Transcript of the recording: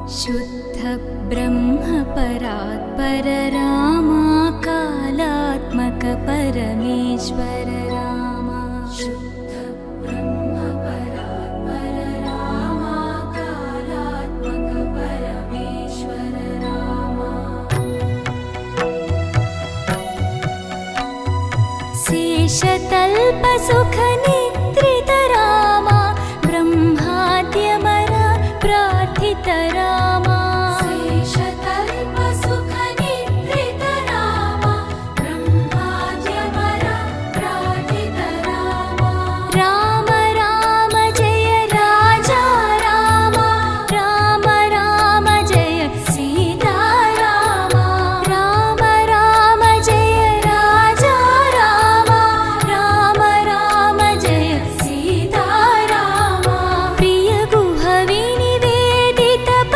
शुद्ध ब्रह्म परात्पर रामा कालात्मक परमेश्वर रामा शुद्ध ब्रह्म परात्पर रामा कालात्मक परमेश्वर रामा शेषतल्प सुख